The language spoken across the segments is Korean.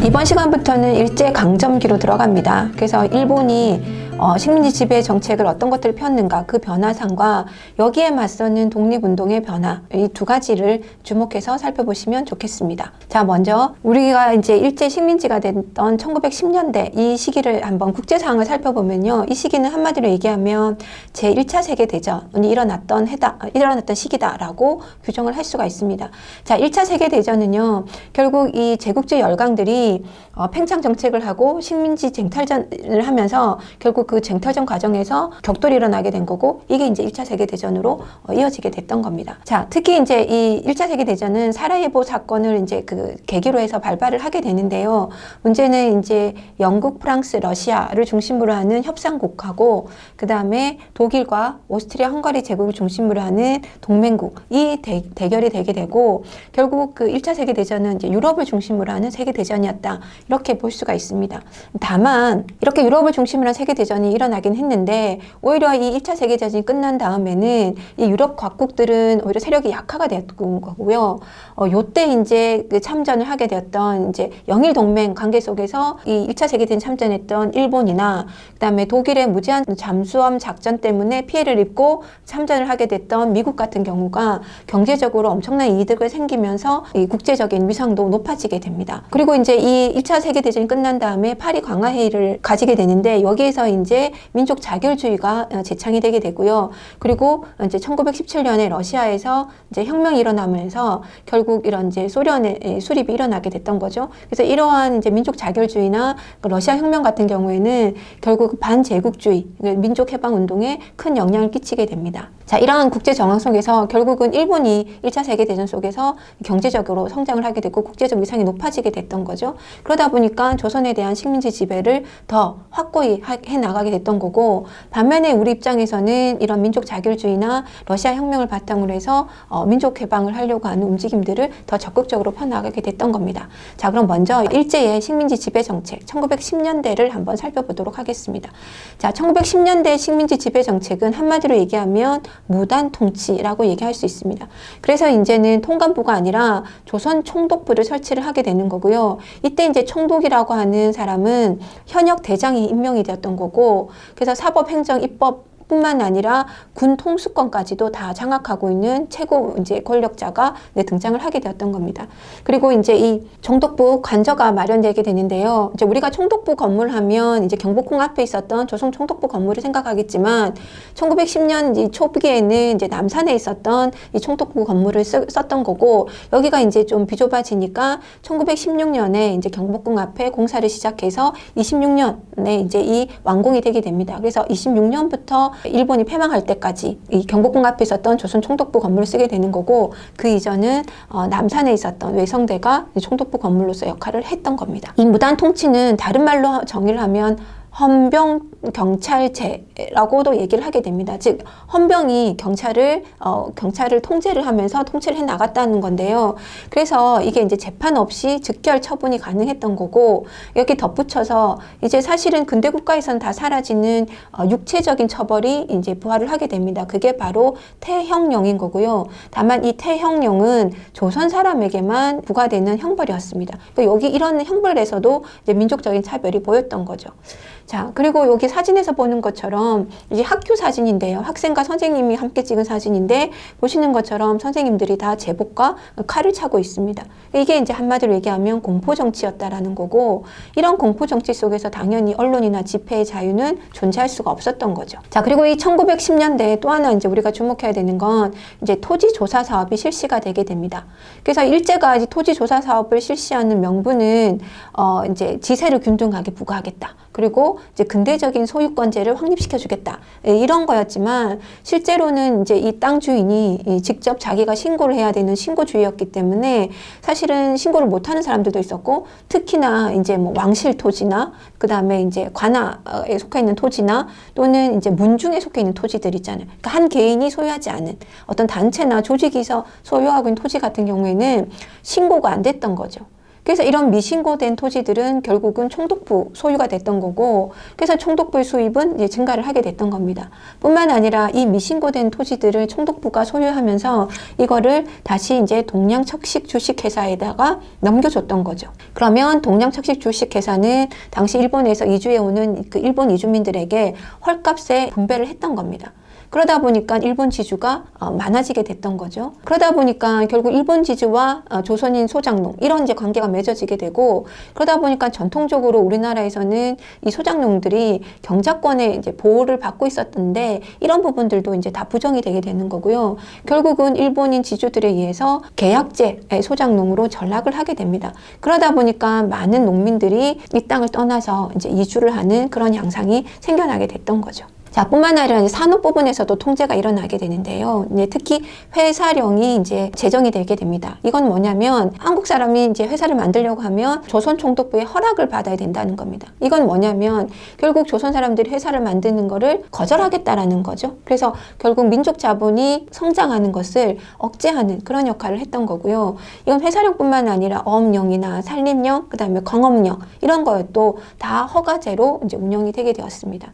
이번 시간부터는 일제강점기로 들어갑니다. 그래서 일본이 식민지 지배 정책을 어떤 것들을 폈는가, 그 변화상과 여기에 맞서는 독립운동의 변화, 이 두 가지를 주목해서 살펴보시면 좋겠습니다. 자, 먼저 우리가 이제 일제 식민지가 됐던 1910년대 이 시기를 한번 국제상황을 살펴보면요, 이 시기는 한마디로 얘기하면 제1차 세계대전이 일어났던 시기다라고 규정을 할 수가 있습니다. 자, 1차 세계대전은요, 결국 이 제국주의 열강들이 팽창 정책을 하고 식민지 쟁탈전을 하면서 결국 그 쟁탈전 과정에서 격돌이 일어나게 된 거고, 이게 이제 1차 세계대전으로 이어지게 됐던 겁니다. 자, 특히 이제 이 1차 세계대전은 사라예보 사건을 이제 그 계기로 해서 발발을 하게 되는데요. 문제는 이제 영국, 프랑스, 러시아를 중심으로 하는 협상국하고, 그 다음에 독일과 오스트리아, 헝가리 제국을 중심으로 하는 동맹국, 이 대결이 되게 되고, 결국 그 1차 세계대전은 이제 유럽을 중심으로 하는 세계대전이었다, 이렇게 볼 수가 있습니다. 다만 이렇게 유럽을 중심으로 한 세계대전이 일어나긴 했는데, 오히려 이 1차 세계대전이 끝난 다음에는 이 유럽 각국들은 오히려 세력이 약화가 됐던 거고요. 요때 이제 그 참전을 하게 되었던 이제 영일 동맹 관계 속에서 이 1차 세계대전 참전했던 일본이나, 그다음에 독일의 무제한 잠수함 작전 때문에 피해를 입고 참전을 하게 됐던 미국 같은 경우가 경제적으로 엄청난 이득을 생기면서 이 국제적인 위상도 높아지게 됩니다. 그리고 이제 이 1차 세계대전이 끝난 다음에 파리 광화회의를 가지게 되는데, 여기에서 이제 민족 자결주의가 제창이 되게 되고요. 그리고 이제 1917년에 러시아에서 이제 혁명이 일어나면서 결국 이런 이제 소련의 수립이 일어나게 됐던 거죠. 그래서 이러한 이제 민족 자결주의나 러시아 혁명 같은 경우에는 결국 반제국주의, 민족 해방 운동에 큰 영향을 끼치게 됩니다. 자, 이러한 국제 정황 속에서 결국은 일본이 1차 세계대전 속에서 경제적으로 성장을 하게 됐고 국제적 위상이 높아지게 됐던 거죠. 그러다 보니까 조선에 대한 식민지 지배를 더 확고히 해 나가게 됐던 거고, 반면에 우리 입장에서는 이런 민족 자결주의나 러시아 혁명을 바탕으로 해서 민족 해방을 하려고 하는 움직임들을 더 적극적으로 펴나가게 됐던 겁니다. 자, 그럼 먼저 일제의 식민지 지배 정책 1910년대를 한번 살펴보도록 하겠습니다. 자, 1910년대 식민지 지배 정책은 한마디로 얘기하면 무단 통치라고 얘기할 수 있습니다. 그래서 이제는 통감부가 아니라 조선 총독부를 설치를 하게 되는 거고요. 이때 이제 총독이라고 하는 사람은 현역 대장이 임명이 되었던 거고, 그래서 사법, 행정, 입법 뿐만 아니라 군 통수권까지도 다 장악하고 있는 최고 이제 권력자가 등장을 하게 되었던 겁니다. 그리고 이제 이 총독부 관저가 마련되게 되는데요. 이제 우리가 총독부 건물 하면 이제 경복궁 앞에 있었던 조선 총독부 건물을 생각하겠지만, 1910년 이 초기에는 이제 남산에 있었던 이 총독부 건물을 썼던 거고, 여기가 이제 좀 비좁아지니까 1916년에 이제 경복궁 앞에 공사를 시작해서 26년에 이제 이 완공이 되게 됩니다. 그래서 26년부터 일본이 패망할 때까지 이 경복궁 앞에 있었던 조선 총독부 건물을 쓰게 되는 거고, 그 이전은 남산에 있었던 외성대가 총독부 건물로서 역할을 했던 겁니다. 이 무단 통치는 다른 말로 정의를 하면 헌병 경찰제라고도 얘기를 하게 됩니다. 즉, 헌병이 경찰을 통제를 하면서 통치를 해 나갔다는 건데요. 그래서 이게 이제 재판 없이 즉결 처분이 가능했던 거고, 여기 덧붙여서 이제 사실은 근대 국가에서는 다 사라지는 육체적인 처벌이 이제 부활을 하게 됩니다. 그게 바로 태형령인 거고요. 다만 이 태형령은 조선 사람에게만 부과되는 형벌이었습니다. 그러니까 여기 이런 형벌에서도 이제 민족적인 차별이 보였던 거죠. 자, 그리고 여기 사진에서 보는 것처럼 이제 학교 사진인데요. 학생과 선생님이 함께 찍은 사진인데, 보시는 것처럼 선생님들이 다 제복과 칼을 차고 있습니다. 이게 이제 한마디로 얘기하면 공포정치였다라는 거고, 이런 공포정치 속에서 당연히 언론이나 집회의 자유는 존재할 수가 없었던 거죠. 자, 그리고 이 1910년대에 또 하나 이제 우리가 주목해야 되는 건 이제 토지조사 사업이 실시가 되게 됩니다. 그래서 일제가 토지조사 사업을 실시하는 명분은 이제 지세를 균등하게 부과하겠다. 그리고 이제 근대적인 소유권제를 확립시켜주겠다, 이런 거였지만, 실제로는 이제 이 땅 주인이 직접 자기가 신고를 해야 되는 신고주의였기 때문에 사실은 신고를 못하는 사람들도 있었고, 특히나 이제 뭐 왕실 토지나 그 다음에 이제 관아에 속해 있는 토지나 또는 이제 문중에 속해 있는 토지들 있잖아요. 그러니까 한 개인이 소유하지 않은 어떤 단체나 조직이 소유하고 있는 토지 같은 경우에는 신고가 안 됐던 거죠. 그래서 이런 미신고된 토지들은 결국은 총독부 소유가 됐던 거고, 그래서 총독부의 수입은 이제 증가를 하게 됐던 겁니다. 뿐만 아니라 이 미신고된 토지들을 총독부가 소유하면서 이거를 다시 이제 동양척식 주식회사에다가 넘겨줬던 거죠. 그러면 동양척식 주식회사는 당시 일본에서 이주해 오는 그 일본 이주민들에게 헐값에 분배를 했던 겁니다. 그러다 보니까 일본 지주가 많아지게 됐던 거죠. 그러다 보니까 결국 일본 지주와 조선인 소작농 이런 이제 관계가 맺어지게 되고, 그러다 보니까 전통적으로 우리나라에서는 이 소작농들이 경작권의 이제 보호를 받고 있었던데 이런 부분들도 이제 다 부정이 되게 되는 거고요. 결국은 일본인 지주들에 의해서 계약제 소작농으로 전락을 하게 됩니다. 그러다 보니까 많은 농민들이 이 땅을 떠나서 이제 이주를 하는 그런 양상이 생겨나게 됐던 거죠. 자, 뿐만 아니라 이제 산업 부분에서도 통제가 일어나게 되는데요. 이제 특히 회사령이 이제 제정이 되게 됩니다. 이건 뭐냐면 한국 사람이 이제 회사를 만들려고 하면 조선 총독부의 허락을 받아야 된다는 겁니다. 이건 뭐냐면 결국 조선 사람들이 회사를 만드는 거를 거절하겠다라는 거죠. 그래서 결국 민족 자본이 성장하는 것을 억제하는 그런 역할을 했던 거고요. 이건 회사령뿐만 아니라 어업령이나 산림령, 그다음에 광업령 이런 것도 다 허가제로 이제 운영이 되게 되었습니다.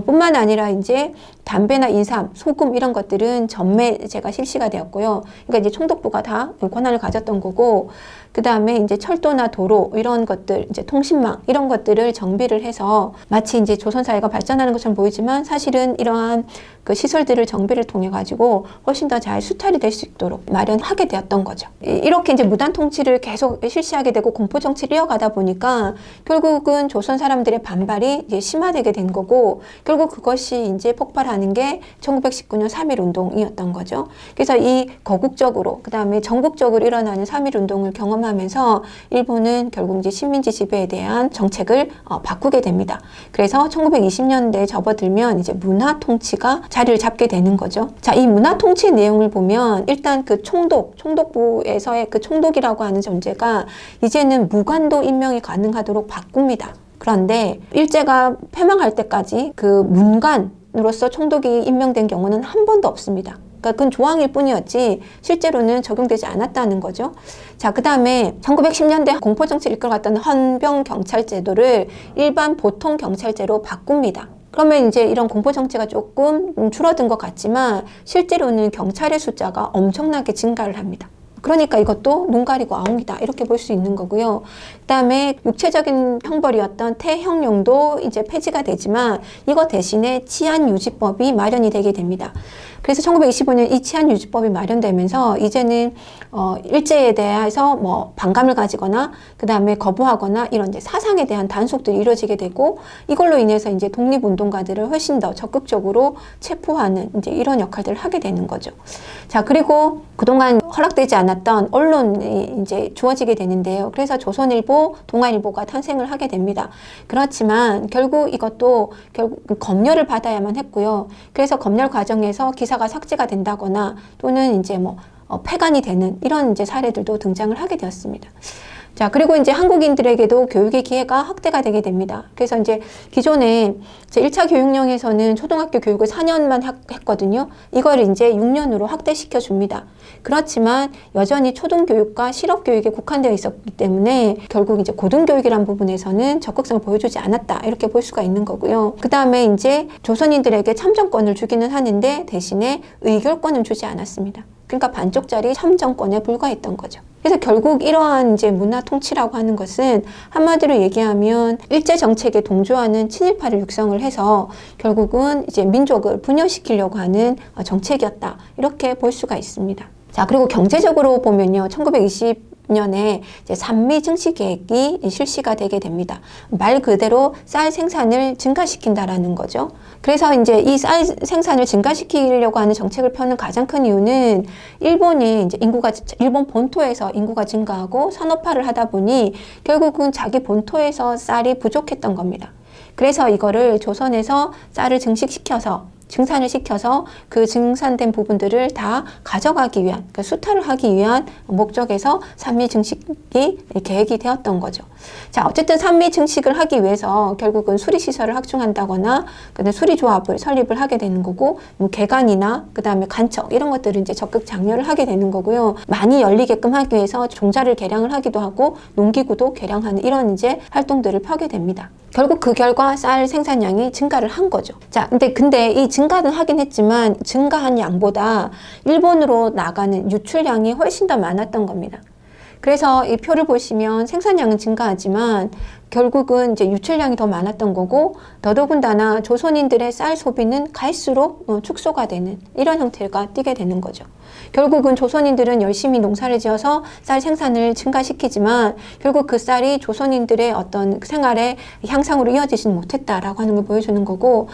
뿐만 아니라 이제 담배나 인삼, 소금 이런 것들은 전매제가 실시가 되었고요. 그러니까 이제 총독부가 다 권한을 가졌던 거고, 그 다음에 이제 철도나 도로 이런 것들, 이제 통신망 이런 것들을 정비를 해서 마치 이제 조선 사회가 발전하는 것처럼 보이지만 사실은 이러한 그 시설들을 정비를 통해 가지고 훨씬 더 잘 수탈이 될 수 있도록 마련하게 되었던 거죠. 이렇게 이제 무단 통치를 계속 실시하게 되고 공포 정치를 이어가다 보니까 결국은 조선 사람들의 반발이 이제 심화되게 된 거고, 결국 그것이 이제 폭발하는 게 1919년 3.1 운동이었던 거죠. 그래서 이 거국적으로 그 다음에 전국적으로 일어나는 3.1 운동을 경험하면서 일본은 결국 이제 식민지 지배에 대한 정책을 바꾸게 됩니다. 그래서 1920년대에 접어들면 이제 문화 통치가 자리를 잡게 되는 거죠. 자, 이 문화 통치 내용을 보면 일단 그 총독부에서의 그 총독이라고 하는 존재가 이제는 무관도 임명이 가능하도록 바꿉니다. 그런데 일제가 패망할 때까지 그 문관으로서 총독이 임명된 경우는 한 번도 없습니다. 그러니까 그건 조항일 뿐이었지 실제로는 적용되지 않았다는 거죠. 자, 그 다음에 1910년대 공포정치를 이끌어갔던 헌병경찰제도를 일반 보통경찰제로 바꿉니다. 그러면 이제 이런 공포정치가 조금 줄어든 것 같지만 실제로는 경찰의 숫자가 엄청나게 증가를 합니다. 그러니까 이것도 눈 가리고 아웅이다 이렇게 볼 수 있는 거고요. 그다음에 육체적인 형벌이었던 태형령도 이제 폐지가 되지만 이거 대신에 치안유지법이 마련이 되게 됩니다. 그래서 1925년 이 치안유지법이 마련되면서 이제는 일제에 대해서 뭐 반감을 가지거나 그 다음에 거부하거나 이런 이제 사상에 대한 단속들이 이루어지게 되고, 이걸로 인해서 이제 독립운동가들을 훨씬 더 적극적으로 체포하는 이제 이런 역할들을 하게 되는 거죠. 자, 그리고 그동안 허락되지 않았던 언론이 이제 주어지게 되는데요. 그래서 조선일보, 동아일보가 탄생을 하게 됩니다. 그렇지만 결국 이것도 결국 검열을 받아야만 했고요. 그래서 검열 과정에서 기사가 삭제가 된다거나 또는 이제 뭐 폐간이 되는 이런 이제 사례들도 등장을 하게 되었습니다. 자, 그리고 이제 한국인들에게도 교육의 기회가 확대가 되게 됩니다. 그래서 이제 기존에 1차 교육령에서는 초등학교 교육을 4년만 했거든요. 이걸 이제 6년으로 확대시켜 줍니다. 그렇지만 여전히 초등교육과 실업교육에 국한되어 있었기 때문에 결국 이제 고등교육이란 부분에서는 적극성을 보여주지 않았다 이렇게 볼 수가 있는 거고요. 그 다음에 이제 조선인들에게 참정권을 주기는 하는데 대신에 의결권은 주지 않았습니다. 그러니까 반쪽짜리 참정권에 불과했던 거죠. 그래서 결국 이러한 이제 문화 통치라고 하는 것은 한마디로 얘기하면 일제 정책에 동조하는 친일파를 육성을 해서 결국은 이제 민족을 분열시키려고 하는 정책이었다 이렇게 볼 수가 있습니다. 자, 그리고 경제적으로 보면요, 1920년에 이제 산미 증시 계획이 실시가 되게 됩니다. 말 그대로 쌀 생산을 증가시킨다라는 거죠. 그래서 이제 이 쌀 생산을 증가시키려고 하는 정책을 펴는 가장 큰 이유는 일본이 이제 일본 본토에서 인구가 증가하고 산업화를 하다 보니 결국은 자기 본토에서 쌀이 부족했던 겁니다. 그래서 이거를 조선에서 쌀을 증식시켜서 증산을 시켜서 그 증산된 부분들을 다 가져가기 위한, 그러니까 수탈을 하기 위한 목적에서 산미 증식이 계획이 되었던 거죠. 자, 어쨌든 산미 증식을 하기 위해서 결국은 수리시설을 확충한다거나 그다음에 수리조합을 설립을 하게 되는 거고, 뭐 개간이나 그다음에 간척 이런 것들을 이제 적극 장려를 하게 되는 거고요. 많이 열리게끔 하기 위해서 종자를 개량을 하기도 하고 농기구도 개량하는 이런 이제 활동들을 펴게 됩니다. 결국 그 결과 쌀 생산량이 증가를 한 거죠. 자, 근데 이 증가는 하긴 했지만 증가한 양보다 일본으로 나가는 유출량이 훨씬 더 많았던 겁니다. 그래서 이 표를 보시면 생산량은 증가하지만 결국은 이제 유출량이 더 많았던 거고, 더더군다나 조선인들의 쌀 소비는 갈수록 축소가 되는 이런 형태가 띠게 되는 거죠. 결국은 조선인들은 열심히 농사를 지어서 쌀 생산을 증가시키지만 결국 그 쌀이 조선인들의 어떤 생활의 향상으로 이어지지는 못했다라고 하는 걸 보여주는 거고,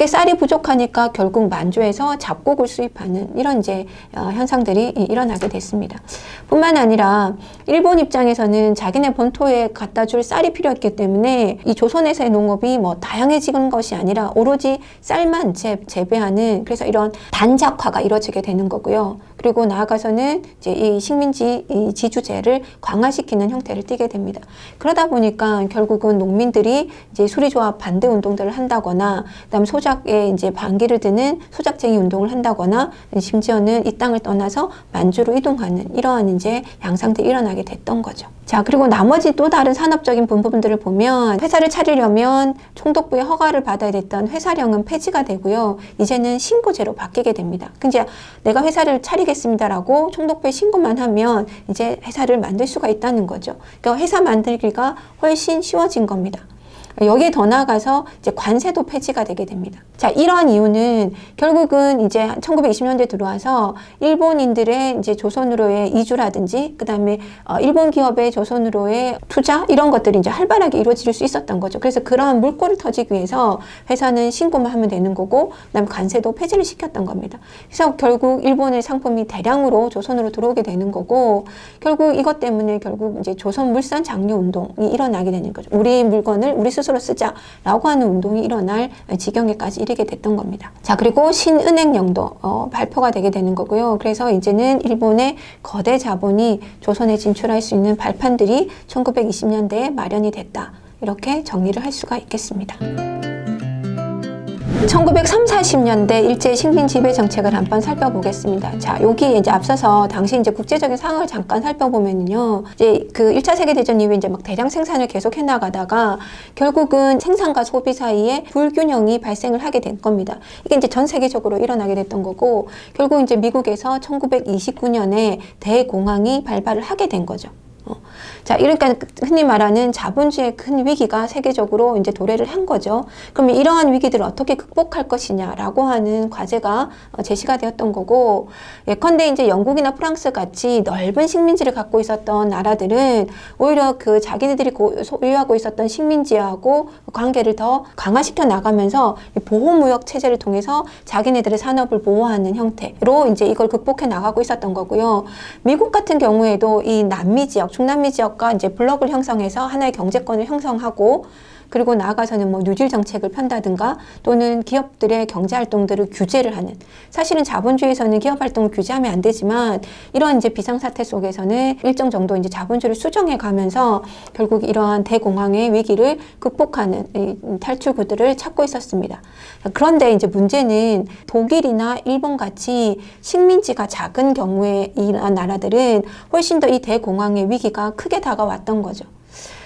쌀이 부족하니까 결국 만주에서 잡곡을 수입하는 이런 이제 현상들이 일어나게 됐습니다. 뿐만 아니라 일본 입장에서는 자기네 본토에 갖다 줄 쌀이 필요했기 때문에 이 조선에서의 농업이 뭐 다양해지는 것이 아니라 오로지 쌀만 재배하는, 그래서 이런 단작화가 이루어지게 되는 거고요. 그리고 나아가서는 이제 이 식민지 이 지주제를 강화시키는 형태를 띠게 됩니다. 그러다 보니까 결국은 농민들이 이제 수리조합 반대 운동들을 한다거나, 그다음 소작에 이제 반기를 드는 소작쟁이 운동을 한다거나, 심지어는 이 땅을 떠나서 만주로 이동하는 이러한 이제 양상들이 일어나게 됐던 거죠. 자, 그리고 나머지 또 다른 산업적인 부분들을 보면 회사를 차리려면 총독부의 허가를 받아야 됐던 회사령은 폐지가 되고요. 이제는 신고제로 바뀌게 됩니다. 이제 내가 회사를 차리겠습니다라고 총독부에 신고만 하면 이제 회사를 만들 수가 있다는 거죠. 그러니까 회사 만들기가 훨씬 쉬워진 겁니다. 여기에 더 나아가서 이제 관세도 폐지가 되게 됩니다. 자, 이러한 이유는 결국은 이제 1920년대 들어와서 일본인들의 이제 조선으로의 이주라든지 그다음에 일본 기업의 조선으로의 투자 이런 것들이 이제 활발하게 이루어질 수 있었던 거죠. 그래서 그러한 물꼬를 터지기 위해서 회사는 신고만 하면 되는 거고, 그다음에 관세도 폐지를 시켰던 겁니다. 그래서 결국 일본의 상품이 대량으로 조선으로 들어오게 되는 거고, 결국 이것 때문에 결국 이제 조선 물산 장려 운동이 일어나게 되는 거죠. 우리 물건을 우리 스스로 쓰자라고 하는 운동이 일어날 지경에까지 이르게 됐던 겁니다. 자, 그리고 신은행령도 발표가 되게 되는 거고요. 그래서 이제는 일본의 거대 자본이 조선에 진출할 수 있는 발판들이 1920년대에 마련이 됐다. 이렇게 정리를 할 수가 있겠습니다. 1930, 40년대 일제 식민 지배 정책을 한번 살펴보겠습니다. 자, 여기 이제 앞서서 당시 이제 국제적인 상황을 잠깐 살펴보면요. 이제 그 1차 세계대전 이후에 이제 막 대량 생산을 계속 해나가다가 결국은 생산과 소비 사이에 불균형이 발생을 하게 된 겁니다. 이게 이제 전 세계적으로 일어나게 됐던 거고, 결국 이제 미국에서 1929년에 대공황이 발발을 하게 된 거죠. 자, 그러니까 흔히 말하는 자본주의의 큰 위기가 세계적으로 이제 도래를 한 거죠. 그러면 이러한 위기들을 어떻게 극복할 것이냐라고 하는 과제가 제시가 되었던 거고, 예컨대 이제 영국이나 프랑스 같이 넓은 식민지를 갖고 있었던 나라들은 오히려 그 자기네들이 소유하고 있었던 식민지하고 관계를 더 강화시켜 나가면서 보호무역 체제를 통해서 자기네들의 산업을 보호하는 형태로 이제 이걸 극복해 나가고 있었던 거고요. 미국 같은 경우에도 이 남미 지역, 중남미 지역과 이제 블록을 형성해서 하나의 경제권을 형성하고, 그리고 나아가서는 뭐 뉴딜 정책을 편다든가 또는 기업들의 경제 활동들을 규제를 하는, 사실은 자본주의에서는 기업 활동을 규제하면 안 되지만 이런 이제 비상사태 속에서는 일정 정도 이제 자본주의를 수정해 가면서 결국 이러한 대공황의 위기를 극복하는 이 탈출구들을 찾고 있었습니다. 그런데 이제 문제는 독일이나 일본 같이 식민지가 작은 경우에 이러한 나라들은 훨씬 더 이 대공황의 위기가 크게 다가왔던 거죠.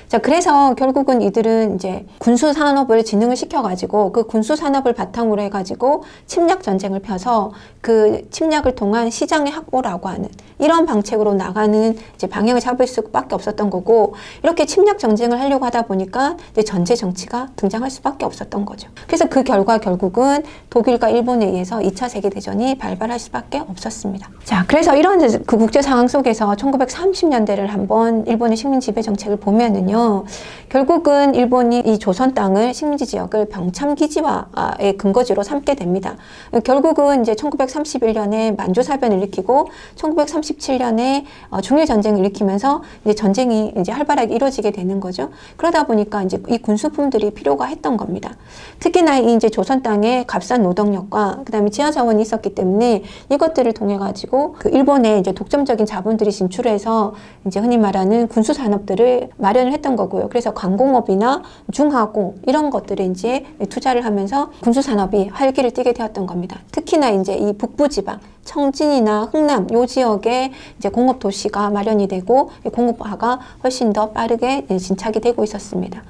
자, 그래서 결국은 이들은 이제 군수 산업을 진흥을 시켜가지고 그 군수 산업을 바탕으로 해가지고 침략 전쟁을 펴서 그 침략을 통한 시장의 확보라고 하는 이런 방책으로 나가는 이제 방향을 잡을 수밖에 없었던 거고, 이렇게 침략 전쟁을 하려고 하다 보니까 이제 전제 정치가 등장할 수밖에 없었던 거죠. 그래서 그 결과 결국은 독일과 일본에 의해서 2차 세계대전이 발발할 수밖에 없었습니다. 자, 그래서 이런 그 국제 상황 속에서 1930년대를 한번 일본의 식민 지배 정책을 보면은요, 있는데요. 결국은 일본이 이 조선 땅을 식민지 지역을 병참기지화의 근거지로 삼게 됩니다. 결국은 이제 1931년에 만주사변을 일으키고 1937년에 중일전쟁을 일으키면서 이제 전쟁이 이제 활발하게 이루어지게 되는 거죠. 그러다 보니까 이제 이 군수품들이 필요가 했던 겁니다. 특히나 이 이제 조선 땅에 값싼 노동력과 그다음에 지하 자원이 있었기 때문에 이것들을 통해 가지고 그 일본의 이제 독점적인 자본들이 진출해서 이제 흔히 말하는 군수 산업들을 마련을 했던 거고요. 그래서 광공업이나 중화공 이런 것들에 이제 투자를 하면서 군수 산업이 활기를 띠게 되었던 겁니다. 특히나 이제 이 북부 지방 청진이나 흥남 요 지역에 이제 공업 도시가 마련이 되고 공업화가 훨씬 더 빠르게 진착이 되고 있었습니다.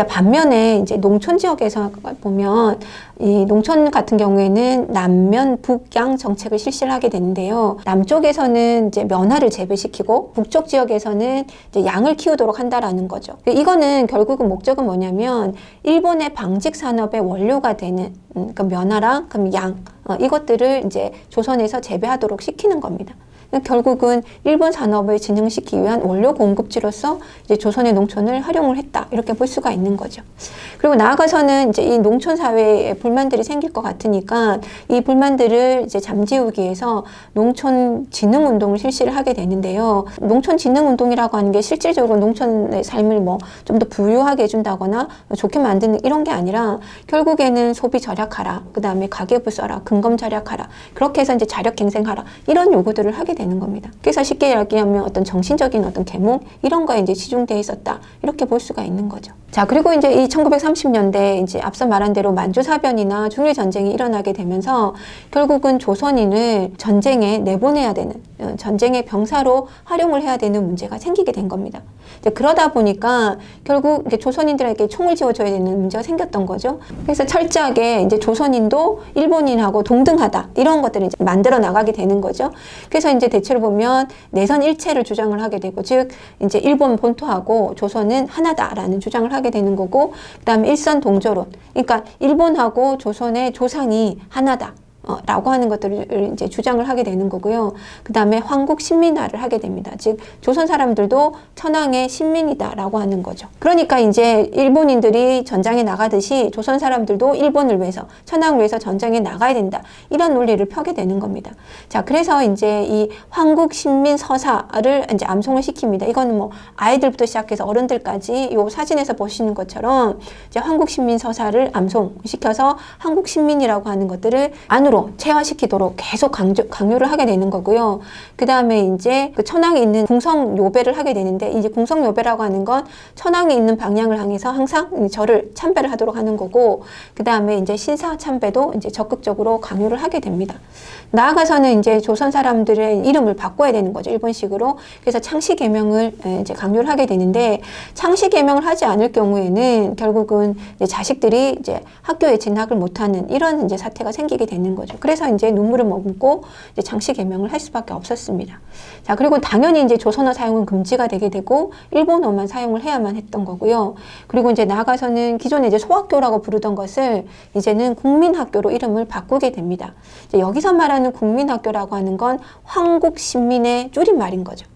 반면에 이제 농촌 지역에서 보면 이 농촌 같은 경우에는 남면 북양 정책을 실시를 하게 되는데요. 남쪽에서는 이제 면화를 재배시키고 북쪽 지역에서는 이제 양을 키우도록 한다라는 거죠. 이거는 결국은 목적은 뭐냐면 일본의 방직 산업의 원료가 되는 그 면화랑 그럼 양 이것들을 이제 조선에서 재배하도록 시키는 겁니다. 결국은 일본 산업을 진흥시키기 위한 원료 공급지로서 이제 조선의 농촌을 활용을 했다 이렇게 볼 수가 있는 거죠. 그리고 나아가서는 이제 이 농촌 사회에 불만들이 생길 것 같으니까 이 불만들을 이제 잠재우기 위해서 농촌 진흥 운동을 실시를 하게 되는데요. 농촌 진흥 운동이라고 하는 게 실질적으로 농촌의 삶을 뭐 좀 더 부유하게 해준다거나 좋게 만드는 이런 게 아니라 결국에는 소비 절약하라, 그 다음에 가계부 써라, 근검 절약하라, 그렇게 해서 이제 자력 갱생하라 이런 요구들을 하게 되는 겁니다. 그래서 쉽게 이야기하면 어떤 정신적인 어떤 계몽 이런 거에 이제 치중되어 있었다 이렇게 볼 수가 있는 거죠. 자, 그리고 이제 이 1930년대 이제 앞서 말한 대로 만주사변이나 중일전쟁이 일어나게 되면서 결국은 조선인을 전쟁에 내보내야 되는 전쟁의 병사로 활용을 해야 되는 문제가 생기게 된 겁니다. 이제 그러다 보니까 결국 이제 조선인들에게 총을 쥐어줘야 되는 문제가 생겼던 거죠. 그래서 철저하게 이제 조선인도 일본인하고 동등하다 이런 것들을 이제 만들어 나가게 되는 거죠. 그래서 이제 대체로 보면 내선 일체를 주장을 하게 되고, 즉 이제 일본 본토하고 조선은 하나다라는 주장을 하게 되는 거고, 그다음에 일선 동조론, 그러니까 일본하고 조선의 조상이 하나다. 라고 하는 것들을 이제 주장을 하게 되는 거고요. 그 다음에 황국 신민화를 하게 됩니다. 즉, 조선 사람들도 천황의 신민이다라고 하는 거죠. 그러니까 이제 일본인들이 전장에 나가듯이 조선 사람들도 일본을 위해서, 천황을 위해서 전장에 나가야 된다. 이런 논리를 펴게 되는 겁니다. 자, 그래서 이제 이 황국 신민 서사를 이제 암송을 시킵니다. 이거는 뭐 아이들부터 시작해서 어른들까지 요 사진에서 보시는 것처럼 이제 황국 신민 서사를 암송시켜서 한국 신민이라고 하는 것들을 안으로 체화시키도록 계속 강요를 하게 되는 거고요. 그 다음에 이제 그 천황에 있는 궁성요배를 하게 되는데, 이제 궁성요배라고 하는 건 천황에 있는 방향을 향해서 항상 절을 참배를 하도록 하는 거고, 그 다음에 이제 신사 참배도 이제 적극적으로 강요를 하게 됩니다. 나아가서는 이제 조선 사람들의 이름을 바꿔야 되는 거죠, 일본식으로. 그래서 창씨 개명을 이제 강요를 하게 되는데, 창씨 개명을 하지 않을 경우에는 결국은 이제 자식들이 이제 학교에 진학을 못하는 이런 이제 사태가 생기게 되는 거죠. 그래서 이제 눈물을 머금고 이제 장씨 개명을 할 수밖에 없었습니다. 자, 그리고 당연히 이제 조선어 사용은 금지가 되게 되고 일본어만 사용을 해야만 했던 거고요. 그리고 이제 나아가서는 기존에 이제 소학교라고 부르던 것을 이제는 국민학교로 이름을 바꾸게 됩니다. 이제 여기서 말하는 국민학교라고 하는 건 황국 신민의 줄임말인 거죠.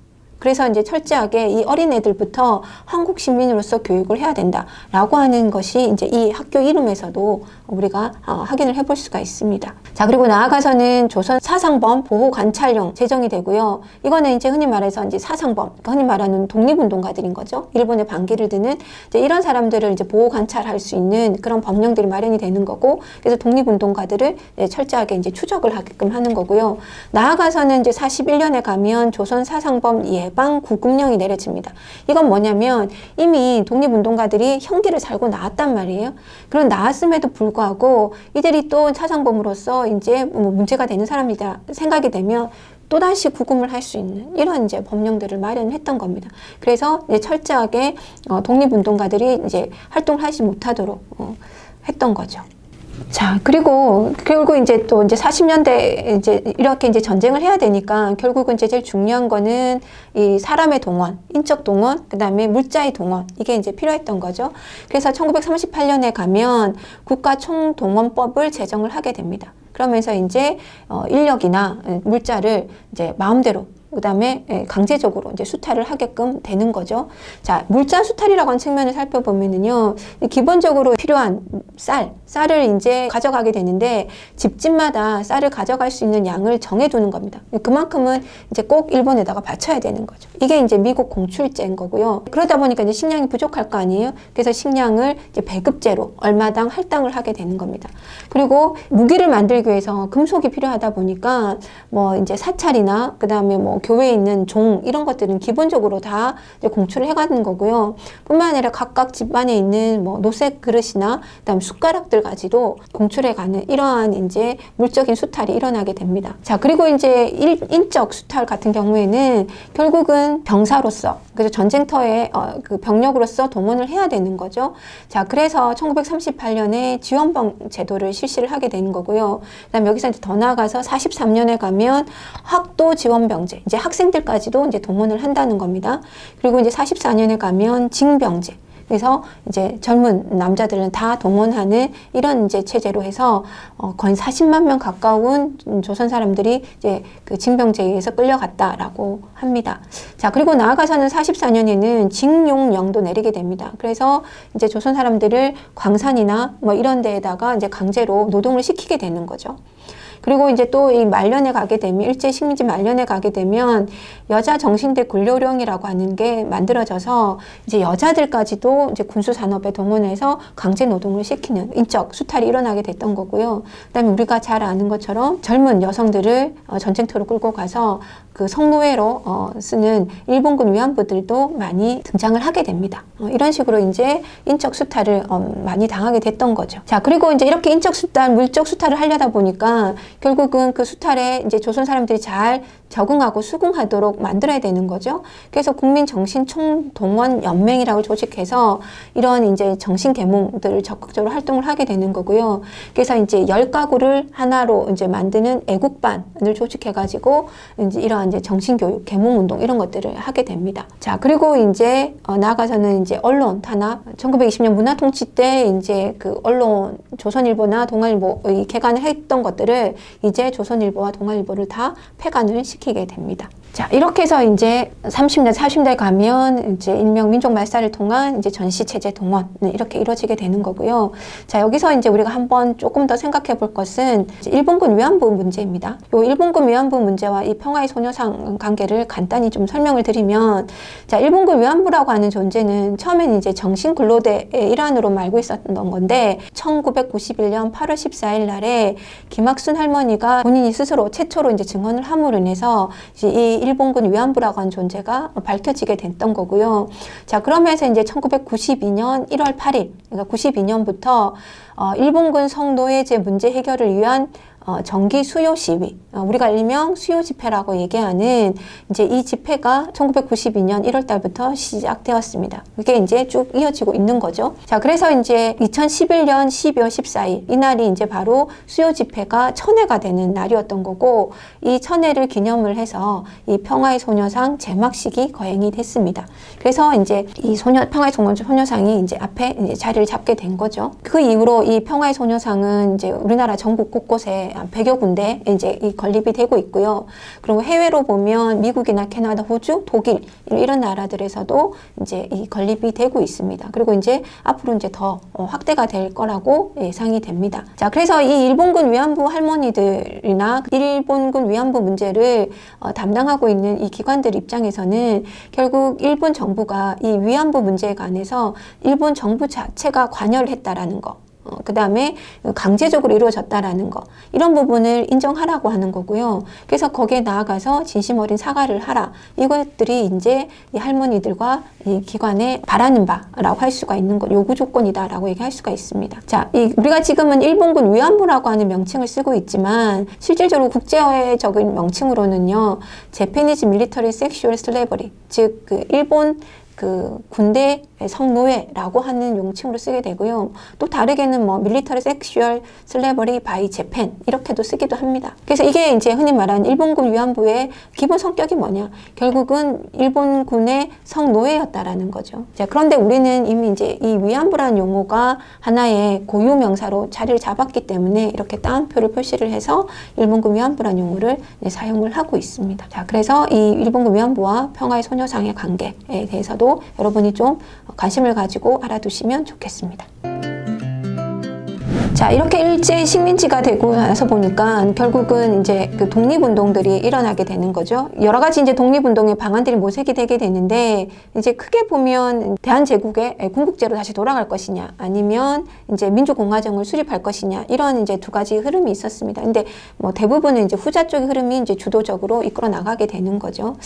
그래서 이제 철저하게 이 어린애들부터 한국 시민으로서 교육을 해야 된다라고 하는 것이 이제 이 학교 이름에서도 우리가 확인을 해볼 수가 있습니다. 자, 그리고 나아가서는 조선 사상범 보호 관찰령 제정이 되고요. 이거는 이제 흔히 말해서 이제 사상범, 그러니까 흔히 말하는 독립운동가들인 거죠. 일본의 반기를 드는 이제 이런 사람들을 이제 보호 관찰할 수 있는 그런 법령들이 마련이 되는 거고, 그래서 독립운동가들을 철저하게 이제 추적을 하게끔 하는 거고요. 나아가서는 이제 41년에 가면 조선 사상범 예방 구금령이 내려집니다. 이건 뭐냐면 이미 독립운동가들이 형기를 살고 나왔단 말이에요. 그런 나왔음에도 불구하고 이들이 또 사상범으로서 이제 뭐 문제가 되는 사람이다 생각이 되면 또다시 구금을 할 수 있는 이런 이제 법령들을 마련했던 겁니다. 그래서 이제 철저하게 독립운동가들이 이제 활동을 하지 못하도록 했던 거죠. 자, 그리고 결국 이제 또 이제 40년대 이제 이렇게 이제 전쟁을 해야 되니까 결국은 이제 제일 중요한 거는 이 사람의 동원, 인적 동원, 그 다음에 물자의 동원, 이게 이제 필요했던 거죠. 그래서 1938년에 가면 국가총동원법을 제정을 하게 됩니다. 그러면서 이제 인력이나 물자를 이제 마음대로 그다음에 강제적으로 이제 수탈을 하게끔 되는 거죠. 자, 물자 수탈이라고 하는 측면을 살펴보면은요, 기본적으로 필요한 쌀을 이제 가져가게 되는데 집집마다 쌀을 가져갈 수 있는 양을 정해두는 겁니다. 그만큼은 이제 꼭 일본에다가 바쳐야 되는 거죠. 이게 이제 미국 공출제인 거고요. 그러다 보니까 이제 식량이 부족할 거 아니에요. 그래서 식량을 이제 배급제로 얼마당 할당을 하게 되는 겁니다. 그리고 무기를 만들기 위해서 금속이 필요하다 보니까 뭐 이제 사찰이나 그다음에 뭐 교회에 있는 종 이런 것들은 기본적으로 다 이제 공출을 해가는 거고요. 뿐만 아니라 각각 집안에 있는 뭐 노색 그릇이나 그다음 숟가락들까지도 공출해가는 이러한 이제 물적인 수탈이 일어나게 됩니다. 자, 그리고 이제 인적 수탈 같은 경우에는 결국은 병사로서 그래서 전쟁터에 그 병력으로서 동원을 해야 되는 거죠. 자, 그래서 1938년에 지원병 제도를 실시를 하게 되는 거고요. 그다음 여기서 이제 더 나아가서 43년에 가면 학도 지원병제, 이제 학생들까지도 이제 동원을 한다는 겁니다. 그리고 이제 44년에 가면 징병제. 그래서 이제 젊은 남자들은 다 동원하는 이런 이제 체제로 해서 거의 40만 명 가까운 조선 사람들이 이제 그 징병제에 의해서 끌려갔다라고 합니다. 자, 그리고 나아가서는 44년에는 징용령도 내리게 됩니다. 그래서 이제 조선 사람들을 광산이나 뭐 이런 데에다가 이제 강제로 노동을 시키게 되는 거죠. 그리고 이제 또 이 말년에 가게 되면, 일제 식민지 말년에 가게 되면 여자 정신대 군료령이라고 하는 게 만들어져서 이제 여자들까지도 이제 군수 산업에 동원해서 강제 노동을 시키는 인적 수탈이 일어나게 됐던 거고요. 그다음에 우리가 잘 아는 것처럼 젊은 여성들을 전쟁터로 끌고 가서 그 성노예로 쓰는 일본군 위안부들도 많이 등장을 하게 됩니다. 이런 식으로 이제 인적 수탈을 많이 당하게 됐던 거죠. 자, 그리고 이제 이렇게 인적 수탈, 물적 수탈을 하려다 보니까 결국은 그 수탈에 이제 조선 사람들이 잘 적응하고 수긍하도록 만들어야 되는 거죠. 그래서 국민정신총동원연맹이라고 조직해서 이런 이제 정신계몽들을 적극적으로 활동을 하게 되는 거고요. 그래서 이제 10가구를 하나로 이제 만드는 애국반을 조직해가지고 이제 이러한 이제 정신교육, 계몽운동 이런 것들을 하게 됩니다. 자, 그리고 이제 나아가서는 이제 언론 탄압, 1920년 문화통치 때 이제 그 언론, 조선일보나 동아일보 개간을 했던 것들을 이제 조선일보와 동아일보를 다 폐간을 시키게 됩니다. 자, 이렇게 해서 이제 30년, 40대 가면 이제 일명 민족 말살을 통한 이제 전시체제 동원 이렇게 이루어지게 되는 거고요. 자, 여기서 이제 우리가 한번 조금 더 생각해 볼 것은 일본군 위안부 문제입니다. 요 일본군 위안부 문제와 이 평화의 소녀상 관계를 간단히 좀 설명을 드리면, 자, 일본군 위안부라고 하는 존재는 처음에는 이제 정신근로대의 일환으로 알고 있었던 건데, 1991년 8월 14일 날에 김학순 할머니가 본인이 스스로 최초로 이제 증언을 함으로 인해서 이제 이 일본군 위안부라고 하는 존재가 밝혀지게 됐던 거고요. 자, 그러면서 이제 1992년 1월 8일, 그러니까 92년부터 일본군 성노예제 문제 해결을 위한 정기 수요 시위, 우리가 일명 수요 집회라고 얘기하는 이제 이 집회가 1992년 1월 달부터 시작되었습니다. 그게 이제 쭉 이어지고 있는 거죠. 자, 그래서 이제 2011년 12월 14일 이날이 이제 바로 수요 집회가 1000회가 되는 날이었던 거고, 이 1000회를 기념을 해서 이 평화의 소녀상 제막식이 거행이 됐습니다. 그래서 이제 이 평화의 소녀상이 이제 앞에 이제 자리를 잡게 된 거죠. 그 이후로 이 평화의 소녀상은 이제 우리나라 전국 곳곳에 100여 군데 이제 이 건립이 되고 있고요. 그리고 해외로 보면 미국이나 캐나다, 호주, 독일 이런 나라들에서도 이제 이 건립이 되고 있습니다. 그리고 이제 앞으로 이제 더 확대가 될 거라고 예상이 됩니다. 자, 그래서 이 일본군 위안부 할머니들이나 일본군 위안부 문제를 담당하고 있는 이 기관들 입장에서는 결국 일본 정부가 이 위안부 문제에 관해서 일본 정부 자체가 관여를 했다라는 거, 그 다음에 강제적으로 이루어졌다라는 거, 이런 부분을 인정하라고 하는 거고요. 그래서 거기에 나아가서 진심 어린 사과를 하라. 이것들이 이제 이 할머니들과 이 기관에 바라는 바라고 할 수가 있는 것, 요구 조건이다라고 얘기할 수가 있습니다. 자, 우리가 지금은 일본군 위안부라고 하는 명칭을 쓰고 있지만 실질적으로 국제적인 명칭으로는요, Japanese Military Sexual Slavery, 즉 그 일본 그 군대 성노예라고 하는 용칭으로 쓰게 되고요. 또 다르게는 뭐 밀리터리 섹슈얼 슬래버리 바이 재팬 이렇게도 쓰기도 합니다. 그래서 이게 이제 흔히 말하는 일본군 위안부의 기본 성격이 뭐냐? 결국은 일본군의 성노예였다라는 거죠. 자, 그런데 우리는 이미 이제 이 위안부라는 용어가 하나의 고유 명사로 자리를 잡았기 때문에 이렇게 따옴표를 표시를 해서 일본군 위안부라는 용어를 사용을 하고 있습니다. 자, 그래서 이 일본군 위안부와 평화의 소녀상의 관계에 대해서도 여러분이 좀 관심을 가지고 알아두시면 좋겠습니다. 자, 이렇게 일제 식민지가 되고 나서 보니까 결국은 이제 그 독립운동들이 일어나게 되는 거죠. 여러 가지 이제 독립운동의 방안들이 모색이 되게 되는데, 이제 크게 보면 대한제국의 군국제로 다시 돌아갈 것이냐, 아니면 이제 민주공화정을 수립할 것이냐, 이런 이제 두 가지 흐름이 있었습니다. 근데 뭐 대부분은 이제 후자 쪽의 흐름이 이제 주도적으로 이끌어 나가게 되는 거죠.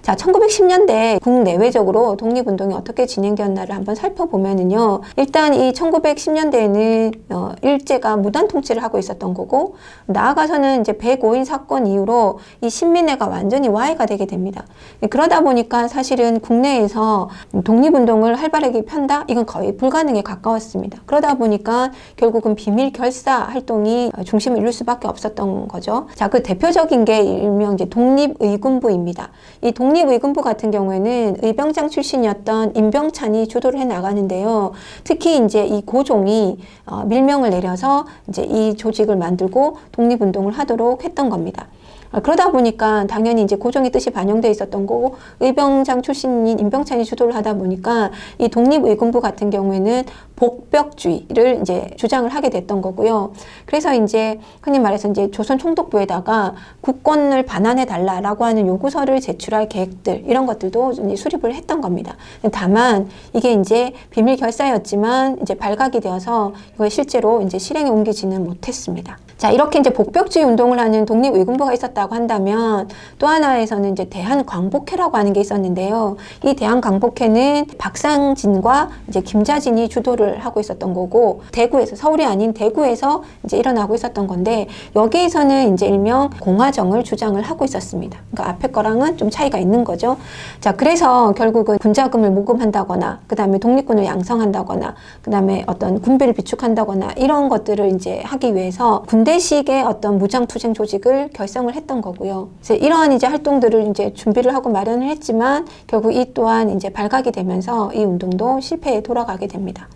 자, 1910년대 국내외적으로 독립운동이 어떻게 진행되었나를 한번 살펴보면은요, 일단 이 1910년대에는 일제가 무단 통치를 하고 있었던 거고, 나아가서는 이제 105인 사건 이후로 이 신민회가 완전히 와해가 되게 됩니다. 그러다 보니까 사실은 국내에서 독립운동을 활발하게 편다? 이건 거의 불가능에 가까웠습니다. 그러다 보니까 결국은 비밀 결사 활동이 중심을 이룰 수밖에 없었던 거죠. 자, 그 대표적인 게 일명 이제 독립의군부입니다. 이 독립의군부 같은 경우에는 의병장 출신이었던 임병찬이 주도를 해 나가는데요. 특히 이제 이 고종이 밀명을 내려서 이제 이 조직을 만들고 독립운동을 하도록 했던 겁니다. 그러다 보니까 당연히 이제 고종의 뜻이 반영되어 있었던 거고, 의병장 출신인 임병찬이 주도를 하다 보니까 이 독립의군부 같은 경우에는 복벽주의를 이제 주장을 하게 됐던 거고요. 그래서 이제 흔히 말해서 이제 조선 총독부에다가 국권을 반환해 달라라고 하는 요구서를 제출할 계획들, 이런 것들도 이제 수립을 했던 겁니다. 다만 이게 이제 비밀 결사였지만 이제 발각이 되어서 이걸 실제로 이제 실행에 옮기지는 못했습니다. 자, 이렇게 이제 복벽주의 운동을 하는 독립의군부가 있었다고 한다면, 또 하나에서는 이제 대한광복회라고 하는 게 있었는데요. 이 대한광복회는 박상진과 이제 김자진이 주도를 하고 있었던 거고, 대구에서, 서울이 아닌 대구에서 이제 일어나고 있었던 건데, 여기에서는 이제 일명 공화정을 주장을 하고 있었습니다. 그러니까 앞에 거랑은 좀 차이가 있는 거죠. 자, 그래서 결국은 군자금을 모금한다거나, 그 다음에 독립군을 양성한다거나, 그 다음에 어떤 군비를 비축한다거나, 이런 것들을 이제 하기 위해서 군대식의 어떤 무장투쟁 조직을 결성을 했던 거고요. 이제 이러한 이제 활동들을 이제 준비를 하고 마련을 했지만, 결국 이 또한 이제 발각이 되면서 이 운동도 실패에 돌아가게 됩니다.